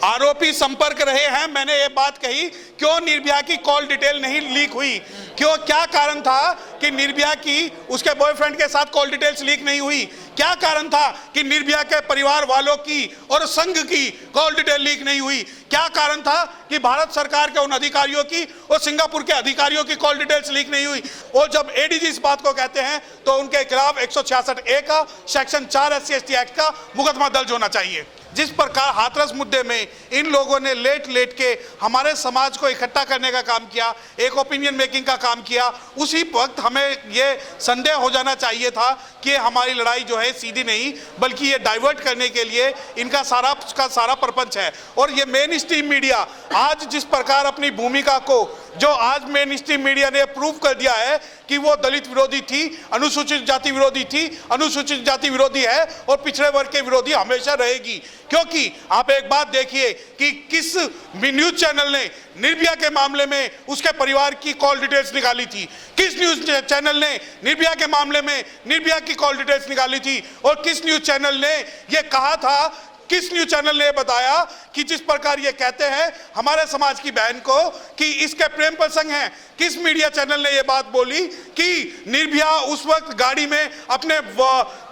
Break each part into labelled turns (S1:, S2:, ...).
S1: आरोपी संपर्क रहे हैं। मैंने ये बात कही, क्यों निर्भया की कॉल डिटेल नहीं लीक हुई? क्यों, क्या कारण था कि निर्भया की उसके बॉयफ्रेंड के साथ कॉल डिटेल्स लीक नहीं हुई? क्या कारण था कि निर्भया के परिवार वालों की और संघ की कॉल डिटेल लीक नहीं हुई? क्या कारण था कि भारत सरकार के उन अधिकारियों की और सिंगापुर के अधिकारियों की कॉल डिटेल्स लीक नहीं हुई? और जब एडीजी इस बात को कहते हैं तो उनके खिलाफ 166A का सेक्शन 4 SC/ST एक्ट का मुकदमा दर्ज होना चाहिए। जिस प्रकार हाथरस मुद्दे में इन लोगों ने लेट के हमारे समाज को इकट्ठा करने का काम किया, एक ओपिनियन मेकिंग का काम किया, उसी वक्त हमें ये संदेह हो जाना चाहिए था कि हमारी लड़ाई जो है सीधी नहीं, बल्कि ये डाइवर्ट करने के लिए इनका सारा प्रपंच है। और ये मेन स्ट्रीम मीडिया आज जिस प्रकार अपनी भूमिका को, जो आज मेन स्ट्रीम मीडिया ने प्रूव कर दिया है कि वो दलित विरोधी थी, अनुसूचित जाति विरोधी थी, अनुसूचित जाति विरोधी है और पिछड़े वर्ग के विरोधी हमेशा रहेगी। क्योंकि आप एक बात देखिए कि किस न्यूज चैनल ने निर्भया के मामले में उसके परिवार की कॉल डिटेल्स निकाली थी? किस न्यूज चैनल ने निर्भया के मामले में निर्भया की कॉल डिटेल्स निकाली थी? और किस न्यूज चैनल ने यह कहा था, किस न्यूज चैनल ने बताया कि जिस प्रकार ये कहते हैं हमारे समाज की बहन को कि इसके प्रेम प्रसंग हैं? किस मीडिया चैनल ने ये बात बोली कि निर्भया उस वक्त गाड़ी में अपने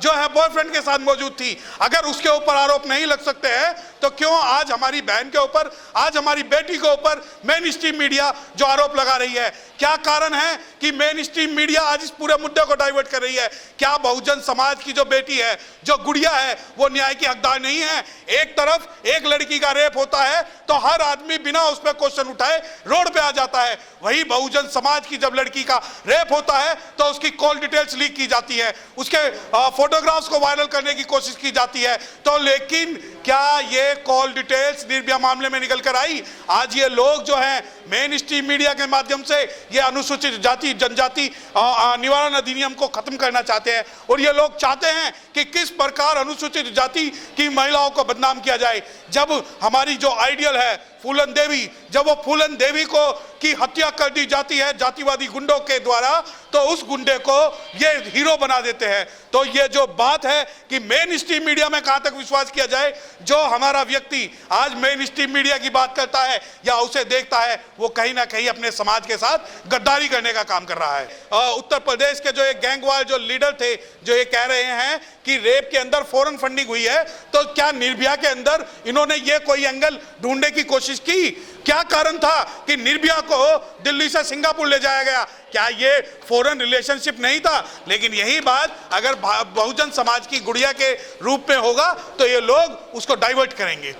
S1: जो है बॉयफ्रेंड के साथ मौजूद थी? अगर उसके ऊपर आरोप नहीं लग सकते हैं तो क्यों आज हमारी बहन के ऊपर, आज हमारी बेटी के ऊपर मेन स्ट्रीम मीडिया जो आरोप लगा रही है? क्या कारण है कि मेन स्ट्रीम मीडिया आज इस पूरे मुद्दे को डाइवर्ट कर रही है? क्या बहुजन समाज की जो बेटी है, जो गुड़िया है, वो न्याय की हकदार नहीं है? एक तरफ एक लड़की का रेप होता है तो हर आदमी बिना उस पर क्वेश्चन उठाए रोड पे आ जाता है, वही बहुजन समाज की जब लड़की का रेप होता है तो उसकी कॉल डिटेल्स लीक की जाती है, उसके फोटोग्राफ्स को वायरल करने की कोशिश की जाती है। तो लेकिन क्या ये कॉल डिटेल्स निर्भया मामले में निकल कर आई? आज ये लोग जो हैं मेन स्ट्रीम मीडिया के माध्यम से ये अनुसूचित जाति जनजाति निवारण अधिनियम को खत्म करना चाहते हैं। और ये लोग चाहते हैं कि किस प्रकार अनुसूचित जाति की महिलाओं को बदनाम किया जाए। जब हमारी जो आइडियल है फूलन देवी, जब वो फूलन देवी को की हत्या कर दी जाती है जातिवादी गुंडों के द्वारा, तो उस गुंडे को ये हीरो बना देते हैं। तो ये जो बात है कि मेन स्ट्रीम मीडिया में कहां तक विश्वास किया जाए, जो हमारा व्यक्ति आज मेन स्ट्रीम मीडिया की बात करता है या उसे देखता है, वो कहीं ना कहीं अपने समाज के साथ गद्दारी करने का काम कर रहा है। उत्तर प्रदेश के जो एक गैंगवार जो लीडर थे, जो ये कह रहे हैं कि रेप के अंदर फॉरेन फंडिंग हुई है, तो क्या निर्भया के अंदर इन्होंने ये कोई एंगल ढूंढने की कोशिश की? क्या कारण था कि निर्भया को दिल्ली से सिंगापुर ले जाया गया? क्या ये फॉरेन रिलेशनशिप नहीं था? लेकिन यही बात अगर बहुजन समाज की गुड़िया के रूप में होगा तो ये लोग उसको डाइवर्ट करेंगे।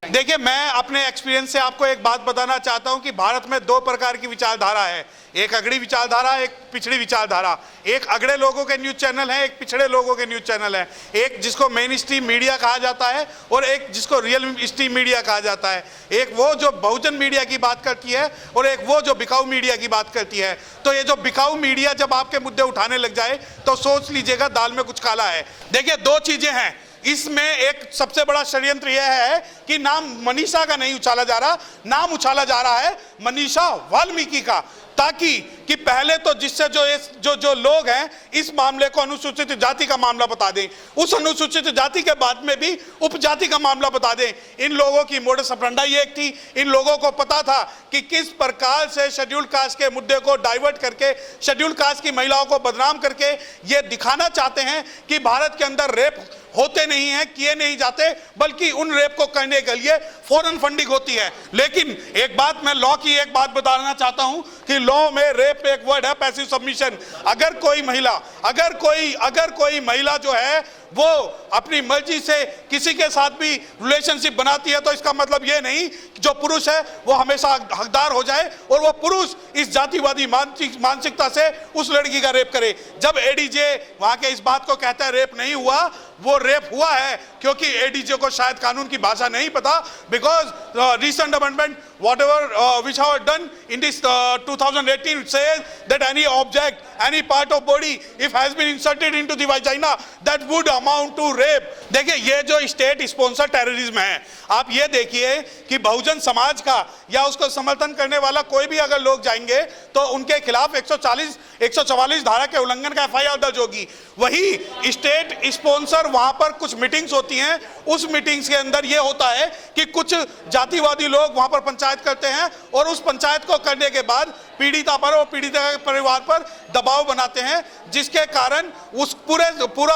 S1: देखिए, मैं अपने एक्सपीरियंस से आपको एक बात बताना चाहता हूं कि भारत में दो प्रकार की विचारधारा है, एक अगड़ी विचारधारा, एक पिछड़ी विचारधारा। एक अगड़े लोगों के न्यूज चैनल है, एक पिछड़े लोगों के न्यूज चैनल है, एक जिसको मेन स्ट्रीम मीडिया कहा जाता है और एक जिसको रियल स्ट्रीम मीडिया कहा जाता है। एक वो जो बहुजन मीडिया की बात करती है और एक वो जो बिकाऊ मीडिया की बात करती है। तो ये जो बिकाऊ मीडिया जब आपके मुद्दे उठाने लग जाए तो सोच लीजिएगा दाल में कुछ काला है। देखिए, दो चीजें हैं इसमें। एक सबसे बड़ा षड्यंत्र यह है कि नाम मनीषा का नहीं उछाला जा रहा, नाम उछाला जा रहा है मनीषा वाल्मीकि का, ताकि कि पहले तो जिससे जो लोग हैं इस मामले को अनुसूचित जाति का मामला बता दें, उस अनुसूचित जाति के बाद में भी उपजाति का मामला बता दें। इन लोगों की मोडस ऑपरेंडी एक थी, इन लोगों को पता था कि किस प्रकार से शेड्यूल कास्ट के मुद्दे को डाइवर्ट करके, शेड्यूल कास्ट की महिलाओं को बदनाम करके ये दिखाना चाहते हैं कि भारत के अंदर रेप होते नहीं हैं, किए नहीं जाते, बल्कि उन रेप को करने के लिए फॉरेन फंडिंग होती है। लेकिन एक बात, मैं लॉ की एक बात बताना चाहता हूं कि लॉ में रेप एक वर्ड है, पैसिव सबमिशन। अगर कोई महिला जो है वो अपनी मर्जी से किसी के साथ भी रिलेशनशिप बनाती है तो इसका मतलब ये नहीं कि जो पुरुष है वो हमेशा हकदार हो जाए और वो पुरुष इस जातिवादी मानसिकता से उस लड़की का रेप करे। जब एडीजे वहां के इस बात को कहता है रेप नहीं हुआ, वो रेप हुआ है, क्योंकि एडीजे को शायद कानून की भाषा नहीं पता। Because recent amendment whatever which have done in this 2018 says that any object, any part of body if has been inserted into the vagina that would amount to rape। देखिए, ये जो स्टेट स्पॉन्सर टेररिज्म है, आप ये देखिए कि बहुजन समाज का या उसको समर्थन करने वाला कोई भी अगर लोग जाएंगे तो उनके खिलाफ 144 धारा के उल्लंघन का FIR दर्ज होगी। वही स्टेट स्पॉन्सर और वहां पर कुछ मीटिंग्स होती हैं। उस मीटिंग्स के अंदर ये होता है कि कुछ जातिवादी लोग वहां पर पंचायत करते हैं और उस पंचायत को करने के बाद पीड़िता पर और पीड़िता के परिवार पर दबाव बनाते हैं, जिसके कारण उस पूरा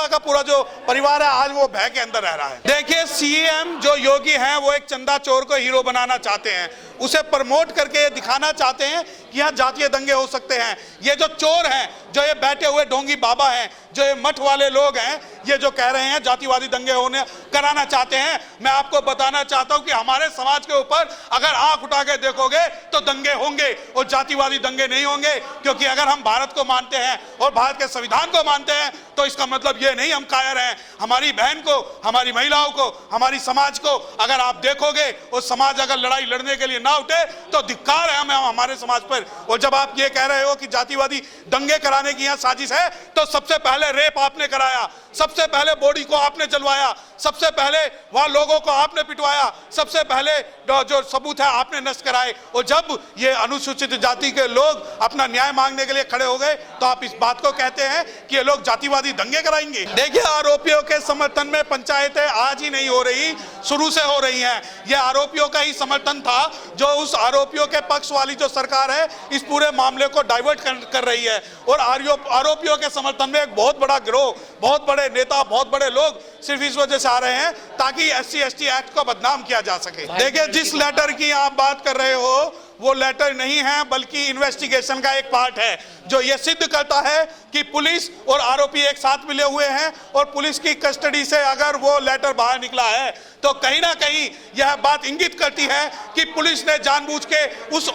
S1: का पूरा जो परिवार है आज वो भय के अंदर रह रहा है। देखिए, सीएम जो योगी हैं वो एक चंदा चोर को हीरो बनाना चाहते हैं, उसे प्रमोट करके दिखाना चाहते हैं कि यहाँ जातीय दंगे हो सकते हैं। ये जो चोर हैं, जो ये बैठे हुए ढोंगी बाबा हैं, जो ये मठ वाले लोग हैं, ये जो कह रहे हैं जातिवादी दंगे होने कराना चाहते हैं, मैं आपको बताना चाहता हूं कि हमारे समाज के ऊपर अगर आंख उठा के देखोगे तो दंगे होंगे और जातिवादी दंगे नहीं होंगे। क्योंकि अगर हम भारत को मानते हैं और भारत के संविधान को मानते हैं तो इसका मतलब ये नहीं हम कायर हैं। हमारी बहन को, हमारी महिलाओं को, हमारी समाज को अगर आप देखोगे और समाज अगर लड़ाई लड़ने के लिए ना उठे तो धिक्कार है हमें हमारे समाज पर। और जब आप ये कह रहे हो कि जातिवादी दंगे कराने की यहाँ साजिश है, तो सबसे पहले रेप आपने कराया, सबसे पहले बॉडी को आपने जलवाया, सबसे पहले वहां लोगों को आपने पिटवाया, सबसे पहले जो सबूत है आपने नष्ट कराए। और जब ये अनुसूचित जाति के लोग अपना न्याय मांगने के लिए खड़े हो गए तो आप इस बात को कहते हैं कि ये लोग जातिवादी दंगे कराएंगे। देखिए, आरोपियों के समर्थन में पंचायतें आज ही नहीं हो रही, शुरू से हो रही हैं। ये आरोपियों का ही समर्थन था, जो उस आरोपियों के पक्ष वाली जो सरकार है इस पूरे मामले को डाइवर्ट कर रही है। और आरोपियों के समर्थन में एक बहुत बड़ा गिरोह, बहुत बड़े नेता, बहुत बड़े लोग सिर्फ इस वजह से आ रहे हैं ताकि SC/ST एक्ट को बदनाम किया जा सके। देखिए, जिस लेटर की आप बात कर रहे हो वो लेटर नहीं है, बल्कि इन्वेस्टिगेशन का एक पार्ट है जो ये सिद्ध करता है कि पुलिस और आरोपी एक साथ मिले हुए हैं। और पुलिस की कस्टडी से अगर वो लेटर बाहर निकला है तो कहीं ना कहीं यह बात इंगित करती है कि पुलिस ने जानबूझ के उस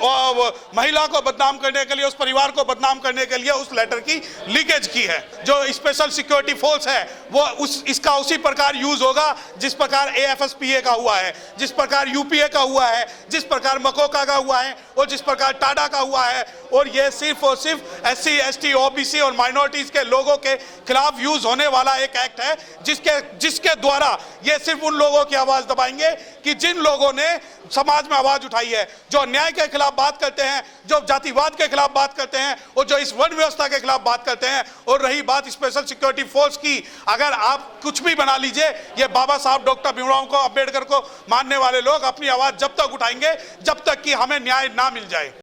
S1: महिला को बदनाम करने के लिए, उस परिवार को बदनाम करने के लिए उस लेटर की लीकेज की है। जो स्पेशल सिक्योरिटी फोर्स है वो इसका उसी प्रकार यूज होगा जिस प्रकार AFSPA का हुआ है, जिस प्रकार UPA का हुआ है, जिस प्रकार मकोका का हुआ है और जिस प्रकार टाडा का हुआ है। और ये सिर्फ और सिर्फ SC/ST, OBC और माइनॉरिटीज के लोगों के खिलाफ यूज होने वाला एक एक्ट है, जिसके द्वारा ये सिर्फ उन लोगों की आवाज दबाएंगे कि जिन लोगों ने समाज में आवाज उठाई है, जो अन्याय के खिलाफ बात करते हैं, जो जातिवाद के खिलाफ बात करते हैं और जो इस वर्ण व्यवस्था के खिलाफ बात करते हैं। और रही बात स्पेशल सिक्योरिटी फोर्स की, अगर आप कुछ भी बना लीजिए, ये बाबा साहब डॉक्टर भीमराव को, अंबेडकर को मानने वाले लोग अपनी आवाज जब तक उठाएंगे जब तक कि हमें न्याय ना मिल जाए।